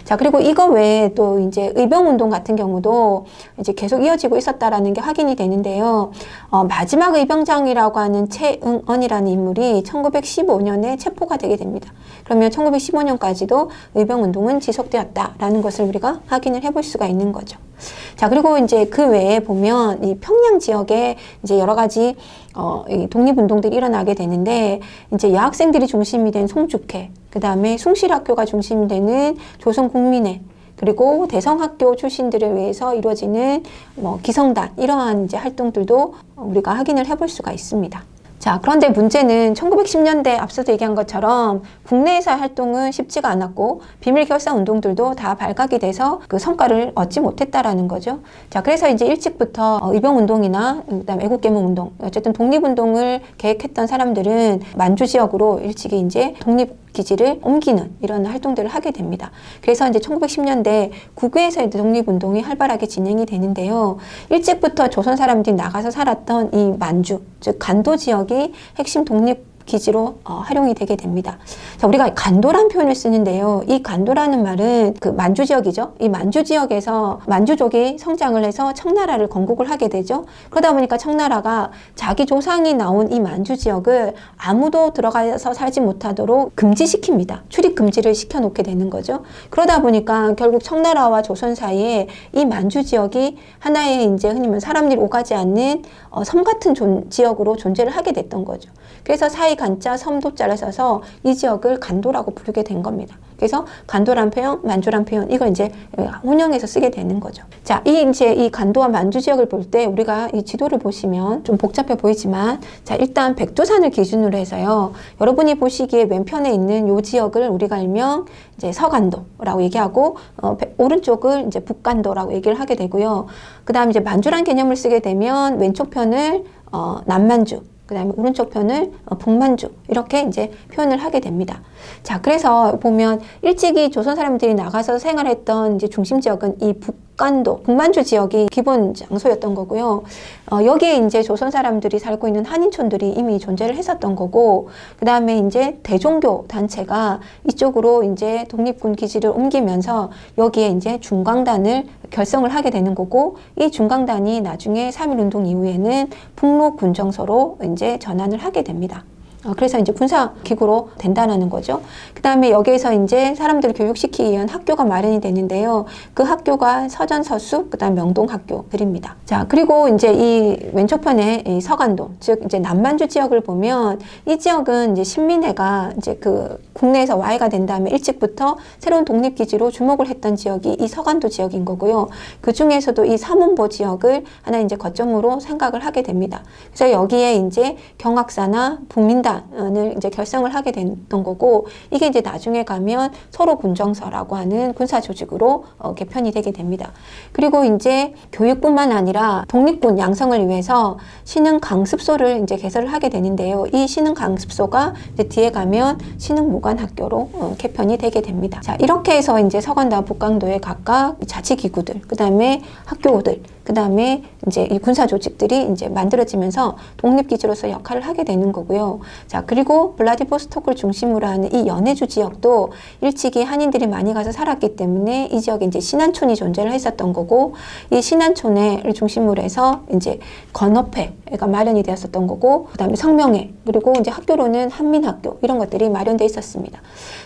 자, 그리고 이거 외에 또 이제 의병운동 같은 경우도 이제 계속 이어지고 있었다라는 게 확인이 되는데요. 마지막 의병장이라고 하는 최응언이라는 인물이 1915년에 체포가 되게 됩니다. 그러면 1915년까지도 의병운동은 지속되었다라는 것을 우리가 확인을 해볼 수가 있는 거죠. 자, 그리고 이제 그 외에 보면 이 평양 지역에 이제 여러 가지 이 독립운동들이 일어나게 되는데, 이제 여학생들이 중심이 된 송축회, 그 다음에 숭실학교가 중심이 되는 조선국민회, 그리고 대성학교 출신들을 위해서 이루어지는 뭐 기성단, 이러한 이제 활동들도 우리가 확인을 해볼 수가 있습니다. 자, 그런데 문제는 1910년대 앞서도 얘기한 것처럼 국내에서의 활동은 쉽지가 않았고, 비밀 결사 운동들도 다 발각이 돼서 그 성과를 얻지 못했다라는 거죠. 자, 그래서 이제 일찍부터 의병운동이나 그다음에 애국개몽운동, 어쨌든 독립운동을 계획했던 사람들은 만주 지역으로 일찍이 이제 독립기지를 옮기는 이런 활동들을 하게 됩니다. 그래서 이제 1910년대 국외에서 이제 독립운동이 활발하게 진행이 되는데요. 일찍부터 조선 사람들이 나가서 살았던 이 만주, 즉 간도 지역이 핵심 독립기지로 활용이 되게 됩니다. 자, 우리가 간도란 표현을 쓰는데요. 이 간도라는 말은 그 만주 지역이죠. 이 만주 지역에서 만주족이 성장을 해서 청나라를 건국을 하게 되죠. 그러다 보니까 청나라가 자기 조상이 나온 이 만주 지역을 아무도 들어가서 살지 못하도록 금지시킵니다. 출입 금지를 시켜놓게 되는 거죠. 그러다 보니까 결국 청나라와 조선 사이에 이 만주 지역이 하나의 이제 흔히 말하면 사람들이 오가지 않는 섬 같은 지역으로 존재를 하게 됐던 거죠. 그래서 사이 간자 섬도자를 써서 이 지역을 간도라고 부르게 된 겁니다. 그래서 간도란 표현, 만주란 표현, 이걸 이제 혼용해서 쓰게 되는 거죠. 자, 이 간도와 만주 지역을 볼 때 우리가 이 지도를 보시면 좀 복잡해 보이지만, 자, 일단 백두산을 기준으로 해서요. 여러분이 보시기에 왼편에 있는 이 지역을 우리가 일명 이제 서간도라고 얘기하고, 오른쪽을 이제 북간도라고 얘기를 하게 되고요. 그 다음 이제 만주란 개념을 쓰게 되면 왼쪽 편을 남만주, 그다음에 오른쪽 편을 북만주 이렇게 이제 표현을 하게 됩니다. 자, 그래서 보면 일찍이 조선 사람들이 나가서 생활했던 이제 중심 지역은 이 북간도, 북만주 지역이 기본 장소였던 거고요. 여기에 이제 조선 사람들이 살고 있는 한인촌들이 이미 존재를 했었던 거고, 그 다음에 이제 대종교 단체가 이쪽으로 이제 독립군 기지를 옮기면서 여기에 이제 중광단을 결성을 하게 되는 거고, 이 중광단이 나중에 3.1운동 이후에는 북로군정서로 이제 전환을 하게 됩니다. 그래서 이제 군사기구로 된다는 거죠. 그 다음에 여기에서 이제 사람들을 교육시키기 위한 학교가 마련이 되는데요. 그 학교가 서전서수, 그 다음 명동학교들입니다. 자, 그리고 이제 이 왼쪽편에 이 서간도, 즉 이제 남만주 지역을 보면 이 지역은 이제 신민회가 이제 그 국내에서 와해가 된 다음에 일찍부터 새로운 독립기지로 주목을 했던 지역이 이 서간도 지역인 거고요. 그 중에서도 이 삼운보 지역을 하나 이제 거점으로 생각을 하게 됩니다. 그래서 여기에 이제 경학사나 북민단 을 이제 결성을 하게 됐던 거고, 이게 이제 나중에 가면 서로 군정서라고 하는 군사 조직으로 개편이 되게 됩니다. 그리고 이제 교육뿐만 아니라 독립군 양성을 위해서 신흥 강습소를 이제 개설을 하게 되는데요. 이 신흥 강습소가 이제 뒤에 가면 신흥 무관학교로 개편이 되게 됩니다. 자, 이렇게 해서 이제 서간도와 북강도에 각각 자치기구들, 그 다음에 학교들, 그 다음에 이제 이 군사 조직들이 이제 만들어지면서 독립기지로서 역할을 하게 되는 거고요. 자, 그리고 블라디보스토크를 중심으로 하는 이 연해주 지역도 일찍이 한인들이 많이 가서 살았기 때문에 이 지역에 이제 신안촌이 존재를 했었던 거고, 이 신안촌을 중심으로 해서 이제 건업회가 마련이 되었었던 거고, 그 다음에 성명회, 그리고 이제 학교로는 한민학교 이런 것들이 마련돼 있었습니다.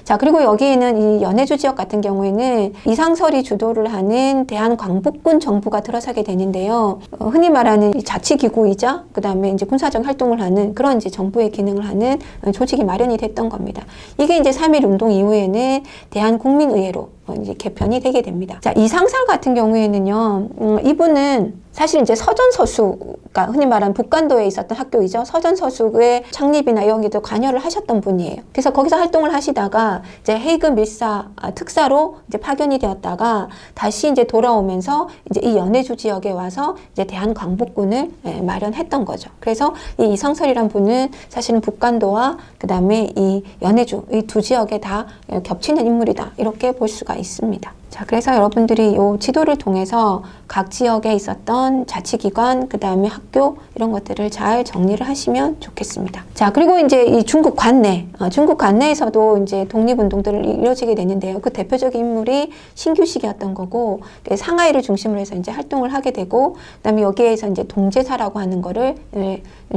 자, 그리고 여기에는 이 연해주 지역 같은 경우에는 이상설이 주도를 하는 대한광복군 정부가 들어서게 되는데요. 흔히 말하는 자치기구이자 그 다음에 이제 군사적 활동을 하는 그런 이제 정부의 기능을 하는 조직이 마련이 됐던 겁니다. 이게 이제 3.1운동 이후에는 대한국민의회로 이제 개편이 되게 됩니다. 자, 이상설 같은 경우에는요, 이분은 사실 이제 서전서수가 흔히 말하는 북간도에 있었던 학교이죠. 서전서수의 창립이나 여기도 관여를 하셨던 분이에요. 그래서 거기서 활동을 하시다가 이제 헤이그 밀사 특사로 이제 파견이 되었다가 다시 이제 돌아오면서 이제 이 연해주 지역에 와서 이제 대한광복군을 마련했던 거죠. 그래서 이 이상설이란 분은 사실은 북간도와 그 다음에 이 연해주 이 두 지역에 다 겹치는 인물이다, 이렇게 볼 수가 있습니다. 자, 그래서 여러분들이 이 지도를 통해서 각 지역에 있었던 자치기관, 그 다음에 학교 이런 것들을 잘 정리를 하시면 좋겠습니다. 자, 그리고 이제 이 중국 관내, 중국 관내에서도 이제 독립운동들이 이루어지게 되는데요. 그 대표적인 인물이 신규식이었던 거고, 상하이를 중심으로 해서 이제 활동을 하게 되고, 그 다음에 여기에서 이제 동제사라고 하는 거를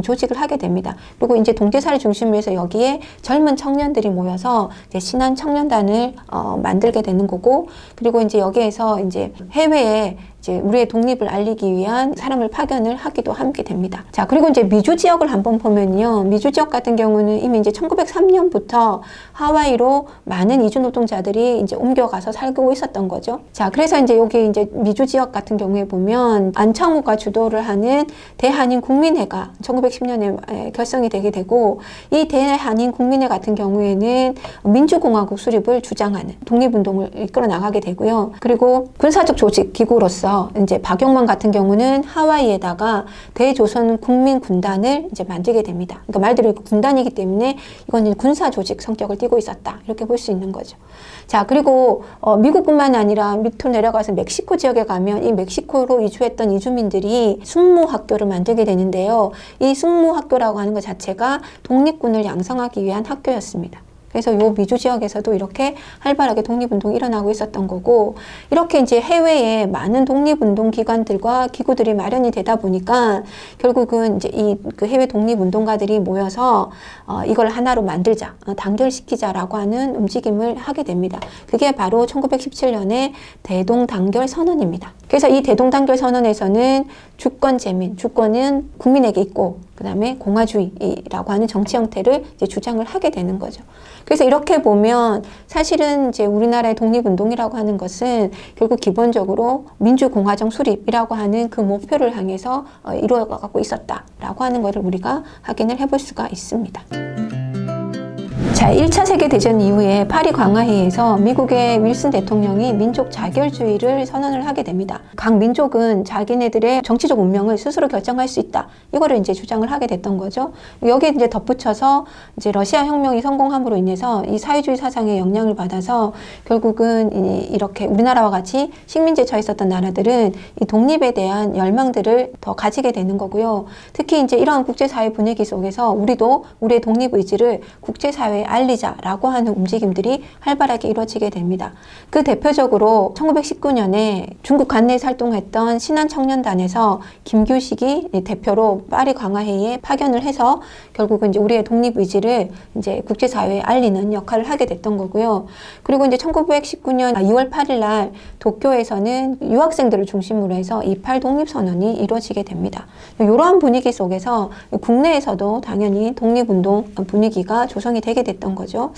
조직을 하게 됩니다. 그리고 이제 동제사를 중심으로 해서 여기에 젊은 청년들이 모여서 이제 신안 청년단을 만들게 되는 거고, 그리고 이제 여기에서 이제 해외에 이제 우리의 독립을 알리기 위한 사람을 파견을 하기도 하게 됩니다. 자, 그리고 이제 미주 지역을 한번 보면요. 미주 지역 같은 경우는 이미 이제 1903년부터 하와이로 많은 이주 노동자들이 이제 옮겨가서 살고 있었던 거죠. 자, 그래서 이제 여기 이제 미주 지역 같은 경우에 보면 안창호가 주도를 하는 대한인 국민회가 1910년에 결성이 되게 되고, 이 대한인 국민회 같은 경우에는 민주공화국 수립을 주장하는 독립운동을 이끌어 나가게 되고요. 그리고 군사적 조직 기구로서 이제 박용만 같은 경우는 하와이에다가 대조선 국민군단을 이제 만들게 됩니다. 그러니까 말대로 군단이기 때문에 이거는 군사 조직 성격을 띠고 있었다, 이렇게 볼 수 있는 거죠. 자, 그리고 미국뿐만 아니라 밑으로 내려가서 멕시코 지역에 가면 이 멕시코로 이주했던 이주민들이 숙무학교를 만들게 되는데요. 이 숙무학교라고 하는 것 자체가 독립군을 양성하기 위한 학교였습니다. 그래서 요 미주 지역에서도 이렇게 활발하게 독립운동이 일어나고 있었던 거고, 이렇게 이제 해외에 많은 독립운동 기관들과 기구들이 마련이 되다 보니까 결국은 이제 이 그 해외 독립운동가들이 모여서 이걸 하나로 만들자, 단결시키자라고 하는 움직임을 하게 됩니다. 그게 바로 1917년에 대동단결 선언입니다. 그래서 이 대동단결 선언에서는 주권 제민, 주권은 국민에게 있고, 그 다음에 공화주의라고 하는 정치 형태를 이제 주장을 하게 되는 거죠. 그래서 이렇게 보면 사실은 이제 우리나라의 독립운동이라고 하는 것은 결국 기본적으로 민주공화정 수립이라고 하는 그 목표를 향해서 이루어가고 있었다라고 하는 것을 우리가 확인을 해볼 수가 있습니다. 자, 1차 세계대전 이후에 파리 광화회의에서 미국의 윌슨 대통령이 민족 자결주의를 선언을 하게 됩니다. 각 민족은 자기네들의 정치적 운명을 스스로 결정할 수 있다. 이거를 이제 주장을 하게 됐던 거죠. 여기에 이제 덧붙여서 이제 러시아 혁명이 성공함으로 인해서 이 사회주의 사상의 영향을 받아서 결국은 이렇게 우리나라와 같이 식민지에 처해 있었던 나라들은 이 독립에 대한 열망들을 더 가지게 되는 거고요. 특히 이제 이런 국제사회 분위기 속에서 우리도 우리의 독립 의지를 국제사회에 알리자라고 하는 움직임들이 활발하게 이루어지게 됩니다. 그 대표적으로 1919년에 중국 관내에서 활동했던 신한청년단에서 김규식이 대표로 파리 광화회의에 파견을 해서 결국은 이제 우리의 독립 의지를 이제 국제사회에 알리는 역할을 하게 됐던 거고요. 그리고 이제 1919년 2월 8일 날 도쿄에서는 유학생들을 중심으로 해서 28 독립선언이 이루어지게 됩니다. 이러한 분위기 속에서 국내에서도 당연히 독립운동 분위기가 조성이 되게 됐던 거죠.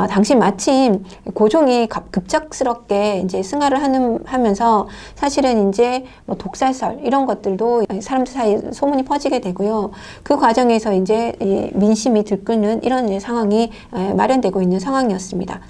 당시 마침 고종이 급작스럽게 이제 승하를 하면서 사실은 이제 뭐 독살설 이런 것들도 사람들 사이에 소문이 퍼지게 되고요. 그 과정에서 이제 민심이 들끓는 이런 상황이 마련되고 있는 상황이었습니다.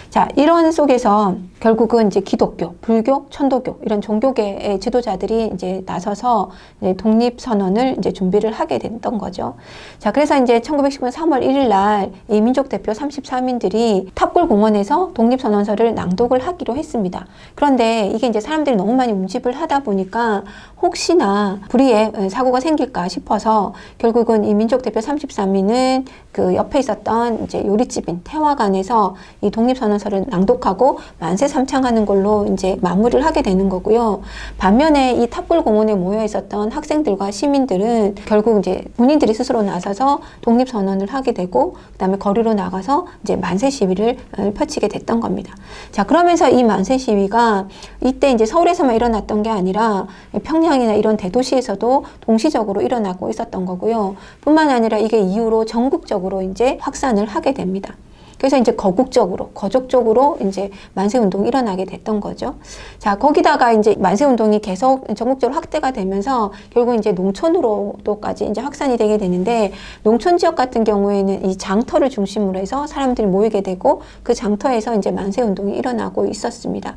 자, 이런 속에서 결국은 이제 기독교, 불교, 천도교 이런 종교계의 지도자들이 이제 나서서 이제 독립선언을 이제 준비를 하게 됐던 거죠. 자, 그래서 이제 1919년 3월 1일 날 이 민족 대표 33인들이 탑골 공원에서 독립선언서를 낭독을 하기로 했습니다. 그런데 이게 이제 사람들이 너무 많이 운집을 하다 보니까 혹시나 불의의 사고가 생길까 싶어서 결국은 이 민족 대표 33인은 그 옆에 있었던 이제 요리집인 태화관에서 이 독립선언서를 낭독하고 만세 삼창하는 걸로 이제 마무리를 하게 되는 거고요. 반면에 이 탑골 공원에 모여 있었던 학생들과 시민들은 결국 이제 본인들이 스스로 나서서 독립선언을 하게 되고 그다음에 거리로 나가서 이제 만세 시위를 펼치게 됐던 겁니다. 자, 그러면서 이 만세 시위가 이때 이제 서울에서만 일어났던 게 아니라 평양이나 이런 대도시에서도 동시적으로 일어나고 있었던 거고요. 뿐만 아니라 이게 이후로 전국적으로 이제 확산을 하게 됩니다. 그래서 이제 거족적으로 이제 만세운동이 일어나게 됐던 거죠. 자, 거기다가 이제 만세운동이 계속 전국적으로 확대가 되면서 결국 이제 농촌으로도까지 이제 확산이 되게 되는데 농촌 지역 같은 경우에는 이 장터를 중심으로 해서 사람들이 모이게 되고 그 장터에서 이제 만세운동이 일어나고 있었습니다.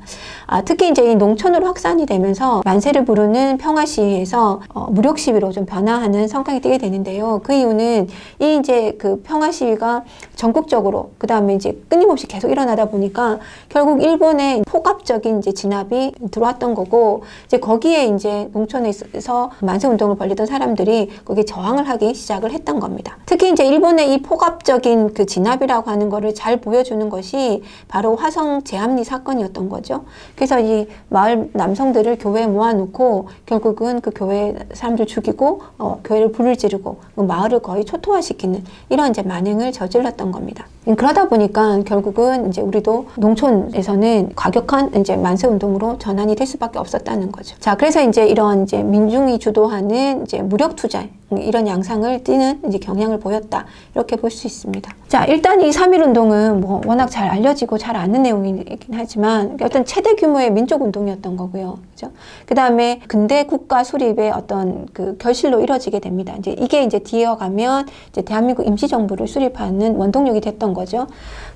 특히 이제 이 농촌으로 확산이 되면서 만세를 부르는 평화 시위에서 무력 시위로 좀 변화하는 성향이 띠게 되는데요. 그 이유는 이 이제 그 평화 시위가 전국적으로 그다음에 이제 끊임없이 계속 일어나다 보니까 결국 일본의 폭압적인 이제 진압이 들어왔던 거고 이제 거기에 이제 농촌에서 만세 운동을 벌이던 사람들이 거기에 저항을 하기 시작을 했던 겁니다. 특히 이제 일본의 이 폭압적인 그 진압이라고 하는 거를 잘 보여주는 것이 바로 화성 제합리 사건이었던 거죠. 그래서 이 마을 남성들을 교회에 모아놓고 결국은 그 교회 사람들 죽이고 교회를 불을 지르고 그 마을을 거의 초토화시키는 이런 이제 만행을 저질렀던 겁니다. 그러다 보니까 결국은 이제 우리도 농촌에서는 과격한 이제 만세 운동으로 전환이 될 수밖에 없었다는 거죠. 자, 그래서 이제 이런 이제 민중이 주도하는 이제 무력 투쟁 이런 양상을 띠는 이제 경향을 보였다 이렇게 볼 수 있습니다. 자, 일단 이 3.1 운동은 뭐 워낙 잘 알려지고 잘 아는 내용이긴 하지만 어떤 최대 규모의 민족 운동이었던 거고요. 그죠? 그 다음에 근대 국가 수립의 어떤 그 결실로 이뤄지게 됩니다. 이제 이게 이제 뒤에 가면 이제 대한민국 임시정부를 수립하는 원동력이 됐던 거죠.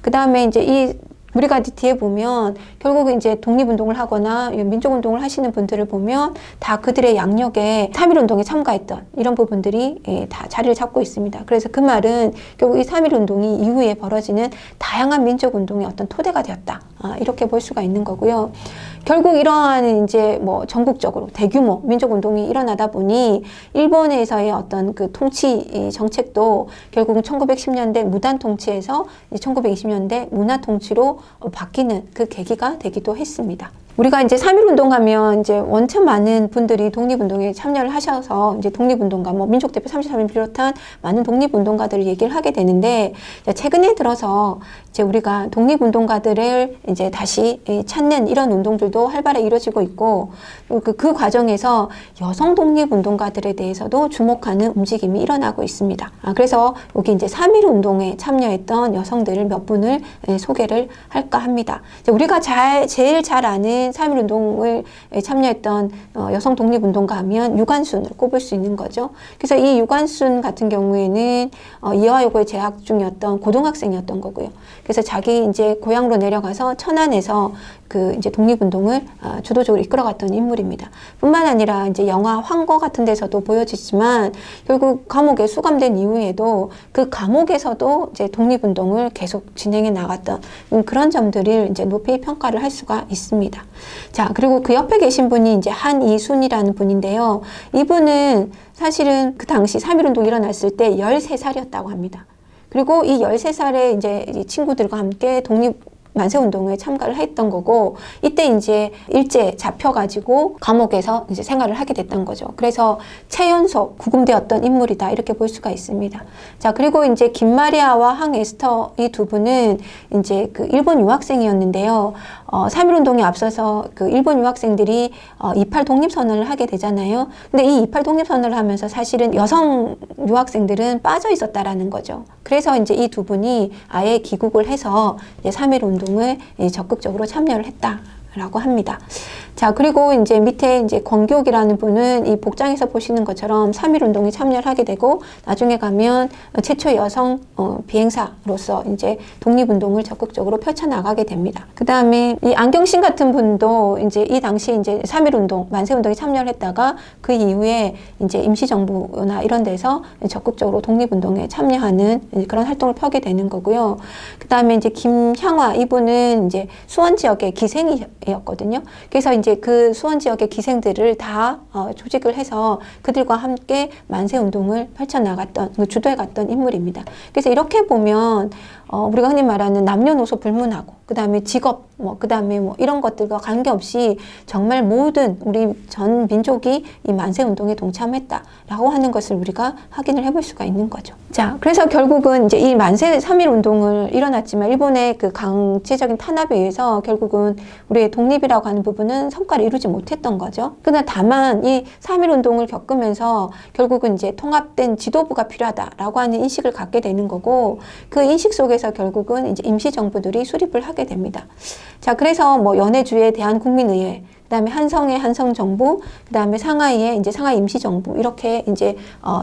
그 다음에 이제 우리가 뒤에 보면 결국 이제 독립운동을 하거나 민족운동을 하시는 분들을 보면 다 그들의 양력에 3.1운동에 참가했던 이런 부분들이 다 자리를 잡고 있습니다. 그래서 그 말은 결국 이 3.1운동이 이후에 벌어지는 다양한 민족운동의 어떤 토대가 되었다. 이렇게 볼 수가 있는 거고요. 결국 이러한 이제 뭐 전국적으로 대규모 민족운동이 일어나다 보니 일본에서의 어떤 그 통치 정책도 결국은 1910년대 무단 통치에서 1920년대 문화 통치로 바뀌는 그 계기가 되기도 했습니다. 우리가 이제 3.1 운동하면 이제 원천 많은 분들이 독립운동에 참여를 하셔서 이제 독립운동가, 뭐 민족대표 33인 비롯한 많은 독립운동가들을 얘기를 하게 되는데, 최근에 들어서 이제 우리가 독립운동가들을 이제 다시 찾는 이런 운동들도 활발하게 이루어지고 있고, 그 과정에서 여성 독립운동가들에 대해서도 주목하는 움직임이 일어나고 있습니다. 그래서 여기 이제 3.1 운동에 참여했던 여성들을 몇 분을 소개를 할까 합니다. 우리가 제일 잘 아는 대표적인 3.1운동을 참여했던 여성 독립운동가 하면 유관순을 꼽을 수 있는 거죠. 그래서 이 유관순 같은 경우에는 이화여고에 재학 중이었던 고등학생이었던 거고요. 그래서 자기 이제 고향으로 내려가서 천안에서 그 이제 독립운동을 주도적으로 이끌어갔던 인물입니다. 뿐만 아니라 이제 영화 황거 같은 데서도 보여지지만 결국 감옥에 수감된 이후에도 그 감옥에서도 이제 독립운동을 계속 진행해 나갔던 그런 점들을 이제 높이 평가를 할 수가 있습니다. 자, 그리고 그 옆에 계신 분이 이제 한이순이라는 분인데요. 이분은 사실은 그 당시 3.1운동 일어났을 때 13살이었다고 합니다. 그리고 이 13살의 이제 친구들과 함께 만세운동에 참가를 했던 거고, 이때 이제 일제 잡혀가지고 감옥에서 이제 생활을 하게 됐던 거죠. 그래서 최연소 구금되었던 인물이다, 이렇게 볼 수가 있습니다. 자, 그리고 이제 김마리아와 항에스터 이 두 분은 이제 그 일본 유학생이었는데요. 3.1운동에 앞서서 그 일본 유학생들이 28 독립선언을 하게 되잖아요. 근데 이 28 독립선언을 하면서 사실은 여성 유학생들은 빠져 있었다라는 거죠. 그래서 이제 이 두 분이 아예 귀국을 해서 이제 3.1운동을 적극적으로 참여를 했다라고 합니다. 자, 그리고 이제 밑에 이제 권교옥이라는 분은 이 복장에서 보시는 것처럼 3.1운동에 참여를 하게 되고, 나중에 가면 최초 여성 비행사로서 이제 독립운동을 적극적으로 펼쳐나가게 됩니다. 그 다음에 이 안경신 같은 분도 이제 이 당시 이제 3.1운동, 만세운동에 참여를 했다가 그 이후에 이제 임시정부나 이런 데서 적극적으로 독립운동에 참여하는 그런 활동을 펴게 되는 거고요. 그 다음에 이제 김향화, 이분은 이제 수원 지역의 기생이었거든요. 그래서 이제 그 수원 지역의 기생들을 다 조직을 해서 그들과 함께 만세운동을 펼쳐나갔던, 주도해갔던 인물입니다. 그래서 이렇게 보면 우리가 흔히 말하는 남녀노소 불문하고, 그 다음에 직업, 그 다음에 이런 것들과 관계없이 정말 모든 우리 전 민족이 이 만세운동에 동참했다라고 하는 것을 우리가 확인을 해볼 수가 있는 거죠. 자, 그래서 결국은 이제 이 만세 3.1운동을 일어났지만 일본의 그 강제적인 탄압에 의해서 결국은 우리의 독립이라고 하는 부분은 성과를 이루지 못했던 거죠. 그러나 다만 이 3.1운동을 겪으면서 결국은 이제 통합된 지도부가 필요하다라고 하는 인식을 갖게 되는 거고, 그 인식 속에서 결국은 이제 임시정부들이 수립을 하게 됩니다. 자, 그래서 연해주의 대한국민의회, 그 다음에 한성의 한성정부, 그 다음에 상하이의 이제 상하이 임시정부, 이렇게 이제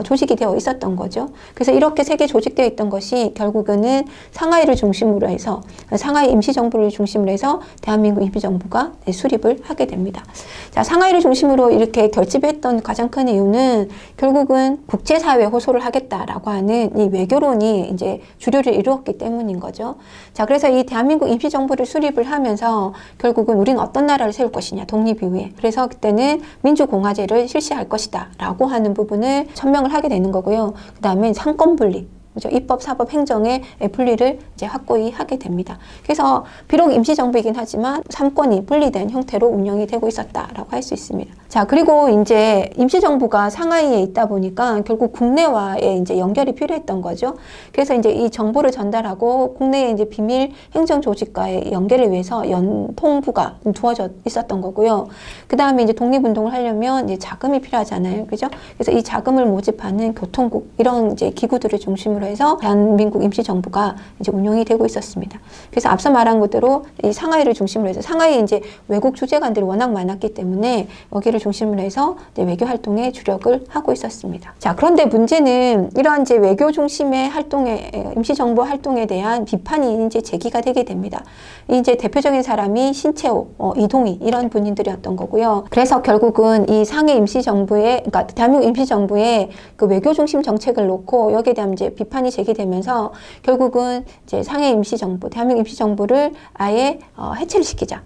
조직이 되어 있었던 거죠. 그래서 이렇게 세 개 조직되어 있던 것이 결국에는 상하이를 중심으로 해서, 상하이 임시정부를 중심으로 해서 대한민국 임시정부가 수립을 하게 됩니다. 자, 상하이를 중심으로 이렇게 결집했던 가장 큰 이유는 결국은 국제사회에 호소를 하겠다라고 하는 이 외교론이 이제 주류를 이루었기 때문인 거죠. 자, 그래서 이 대한민국 임시정부를 수립을 하면서 결국은 우리는 어떤 나라를 세울 것이냐, 독립 이후에. 그래서 그때는 민주공화제를 실시할 것이다 라고 하는 부분을 천명을 하게 되는 거고요. 그 다음에 상권 분리, 그죠? 입법, 사법, 행정의 분리를 이제 확고히 하게 됩니다. 그래서 비록 임시정부이긴 하지만 삼권이 분리된 형태로 운영이 되고 있었다라고 할 수 있습니다. 자, 그리고 이제 임시정부가 상하이에 있다 보니까 결국 국내와의 이제 연결이 필요했던 거죠. 그래서 이제 이 정보를 전달하고 국내의 이제 비밀 행정 조직과의 연결을 위해서 연통부가 두어져 있었던 거고요. 그 다음에 이제 독립운동을 하려면 이제 자금이 필요하잖아요. 그죠? 그래서 이 자금을 모집하는 교통국, 이런 이제 기구들을 중심으로 해서 대한민국 임시정부가 이제 운영이 되고 있었습니다. 그래서 앞서 말한 것대로 이 상하이를 중심으로 해서, 상하이에 이제 외국 주재관들이 워낙 많았기 때문에 여기를 중심으로 해서 이제 외교 활동에 주력을 하고 있었습니다. 자, 그런데 문제는 이러한 이제 외교 중심의 활동에, 임시정부 활동에 대한 비판이 이제 제기가 되게 됩니다. 이제 대표적인 사람이 신채호, 이동희, 이런 분들이었던 거고요. 그래서 결국은 이 상해 임시정부의, 그러니까 대한민국 임시정부의 그 외교 중심 정책을 놓고 여기에 대한 이제 비판이 제기되면서 결국은 이제 상해 임시정부, 대한민국 임시정부를 아예 해체를 시키자.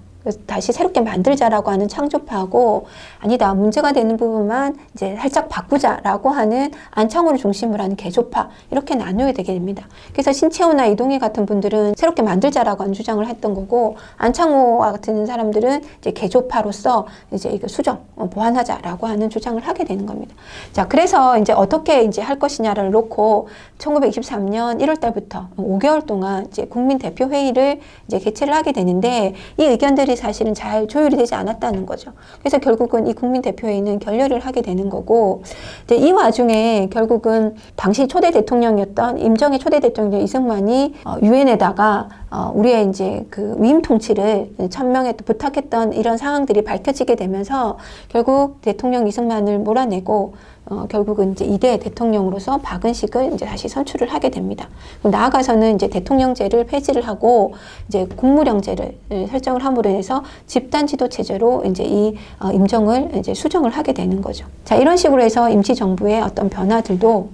다시 새롭게 만들자라고 하는 창조파하고, 아니다, 문제가 되는 부분만 이제 살짝 바꾸자라고 하는 안창호를 중심으로 하는 개조파, 이렇게 나누게 되게 됩니다. 그래서 신채호나 이동희 같은 분들은 새롭게 만들자라고 하는 주장을 했던 거고, 안창호와 같은 사람들은 이제 개조파로서 이제 이거 수정, 보완하자라고 하는 주장을 하게 되는 겁니다. 자, 그래서 이제 어떻게 이제 할 것이냐를 놓고 1923년 1월 달부터 5개월 동안 이제 국민대표회의를 이제 개최를 하게 되는데, 이 의견들을 일들이 사실은 잘 조율이 되지 않았다는 거죠. 그래서 결국은 이 국민대표회의는 결렬을 하게 되는 거고, 이제 이 와중에 결국은 당시 초대 대통령이었던 임정의 초대 대통령 이승만이 유엔에다가 우리의 이제 그 위임 통치를 천명에 부탁했던 이런 상황들이 밝혀지게 되면서 결국 대통령 이승만을 몰아내고 결국은 이제 2대 대통령으로서 박은식을 이제 다시 선출을 하게 됩니다. 나아가서는 이제 대통령제를 폐지를 하고 이제 국무령제를 설정을 함으로 해서 집단 지도 체제로 이제 이 임정을 이제 수정을 하게 되는 거죠. 자, 이런 식으로 해서 임시정부의 어떤 변화들도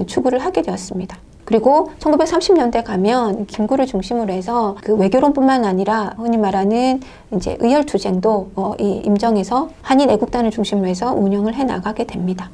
추구를 하게 되었습니다. 그리고 1930년대 가면 김구를 중심으로 해서 그 외교론뿐만 아니라 흔히 말하는 이제 의열투쟁도 이 임정에서 한인 애국단을 중심으로 해서 운영을 해 나가게 됩니다.